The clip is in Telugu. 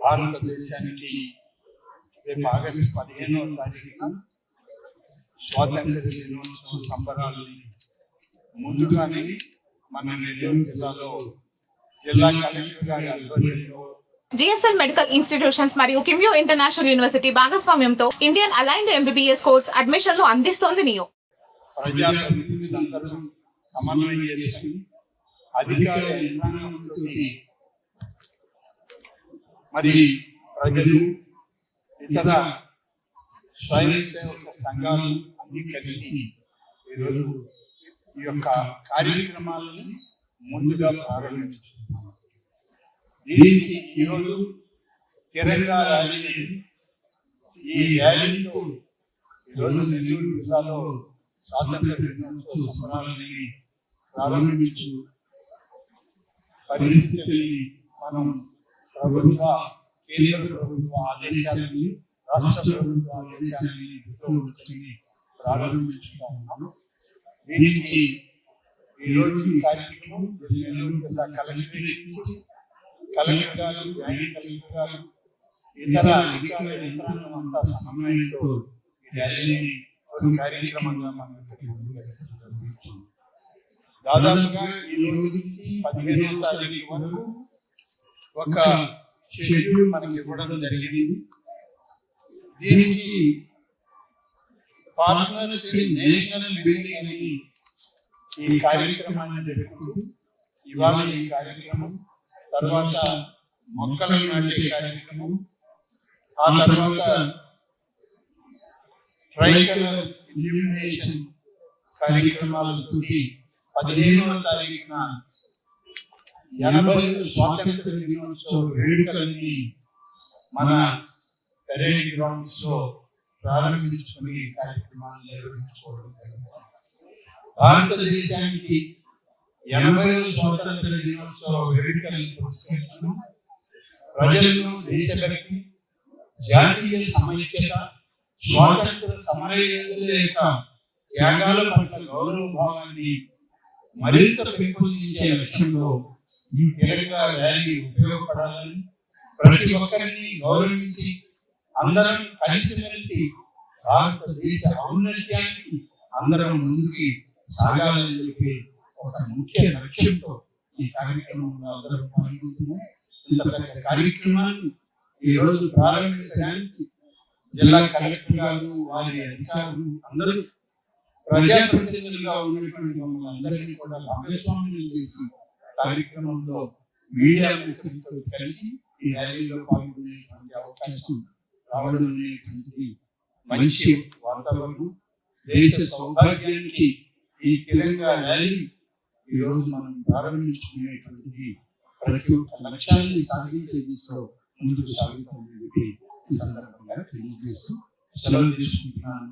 భారతదేశానికి రేపు ఆగస్టు 15వ తారీఖున స్వాతంత్ర దినోత్సవ సంబరాలని ముందుగానే మన నెల్లూరు జిల్లాలో జిల్లా కలెక్టర్ గారి ఆధ్వర్యంలో జిఎస్ఎల్ మెడికల్ ఇన్స్టిట్యూషన్స్ మరియు కిమ్యూ ఇంటర్నేషనల్ యూనివర్సిటీ భాగస్వామ్యంతో ఇండియన్ అలైన్డ్ ఎంబీబీఎస్ కోర్స్ అడ్మిషన్లు అందిస్తోంది నియో. ప్రజాప్రతినిధులందరూ సమన్వయం చేసుకుని అధికార యంత్రాంగంతో మరి ప్రజలు ఇతర స్వయం సేవక సంఘాలు అన్ని కలిసి ఈరోజు ఈ యొక్క కార్యక్రమాలను ముందుగా ప్రారంభించుకుంటున్నాం. దీనికి ఈరోజు తిరంగా ర్యాలీ, ఈ ర్యాలీతో ఈరోజు నెల్లూరు జిల్లాలో స్వాతంత్ర దినోత్సవ సంబరాలని ప్రారంభించు పరిస్థితుల్ని మనం ప్రభుత్వ కేంద్ర ప్రభుత్వ ఆదేశాలని రాష్ట్ర ప్రభుత్వ ఆదేశాలని ప్రారంభించుకున్నాము. దీనికి ఈరోజు ఈ కార్యక్రమం నెల్లూరు జిల్లా కలెక్టరేట్ నుంచి కలెక్టర్ గారు, జాయింట్ కలెక్టర్ గారు, ఇతర అధికార యంత్రాంగం అంతా సమన్వయంతో ఈ ర్యాలీని కార్యక్రమంగా మనం దాదాపుగా ఈ రోజు నుంచి 15వ తారీఖు వరకు ఒక షెడ్యూల్ మనకి ఇవ్వడం జరిగింది. దీనికి పార్ట్నర్స్ నేషనల్ బిల్డింగ్ అని ఈ కార్యక్రమాన్ని జరుపుకుంటూ ఇవాళ ఈ కార్యక్రమం, తర్వాత మొక్కలు నాటే కార్యక్రమం, ఆ తర్వాత ట్రైకలర్ ఇల్యూమినేషన్ కార్యక్రమాలతో 15వ తారీఖున 80వ స్వాతంత్ర దినోత్సవ వేడుకల్ని మన పెరేడ్ గ్రౌండ్స్ లో ప్రారంభించుకుని కార్యక్రమాలు నిర్వహించుకోవడం జరిగింది. భారతదేశానికి 80వ స్వాతంత్ర దినోత్సవ వేడుకలను పురస్కరించుకుని ప్రజలను దేశభక్తి, జాతీయ సమైక్యత, స్వాతంత్ర సమరయోధుల యొక్క త్యాగాల పట్ల గౌరవ భావాన్ని మరింత పెంపొందించే లక్ష్యంలో ఈ తిరంగా ర్యాలీ ఉపయోగపడాలని, ప్రతి ఒక్కరిని గౌరవించి అందరం కలిసిమెలిసి భారతదేశ ఔన్నత్యానికి అందరం ముందుకి సాగాలని చెప్పి ఒక ముఖ్య లక్ష్యంతో ఈ కార్యక్రమంలో అందరం పాల్గొంటున్నాం. ఇంత పెద్ద కార్యక్రమాన్ని ఈ రోజు ప్రారంభించడానికి జిల్లా కలెక్టర్ గారు, వారి అధికారులు అందరూ ప్రజాప్రతినిధులుగా ఉన్నటువంటి మమ్మల్ని అందరినీ కూడా భాగస్వామ్యం చేసి కార్యక్రమంలో మీడియా మిత్రులతో కలిసి ఈ ర్యాలీలో పాల్గొనేటువంటి అవకాశం రావడం అనేటువంటిది మంచి వాతావరణం. దేశ సౌభాగ్యానికి ఈ తిరంగా ర్యాలీ ఈ రోజు మనం ప్రారంభించుకునేటువంటిది ప్రతి ఒక్క లక్ష్యాన్ని సాధించే దిశలో ముందుకు సాగుతామని ఈ సందర్భంగా తెలియజేస్తూ సెలవు తీసుకుంటున్నాను.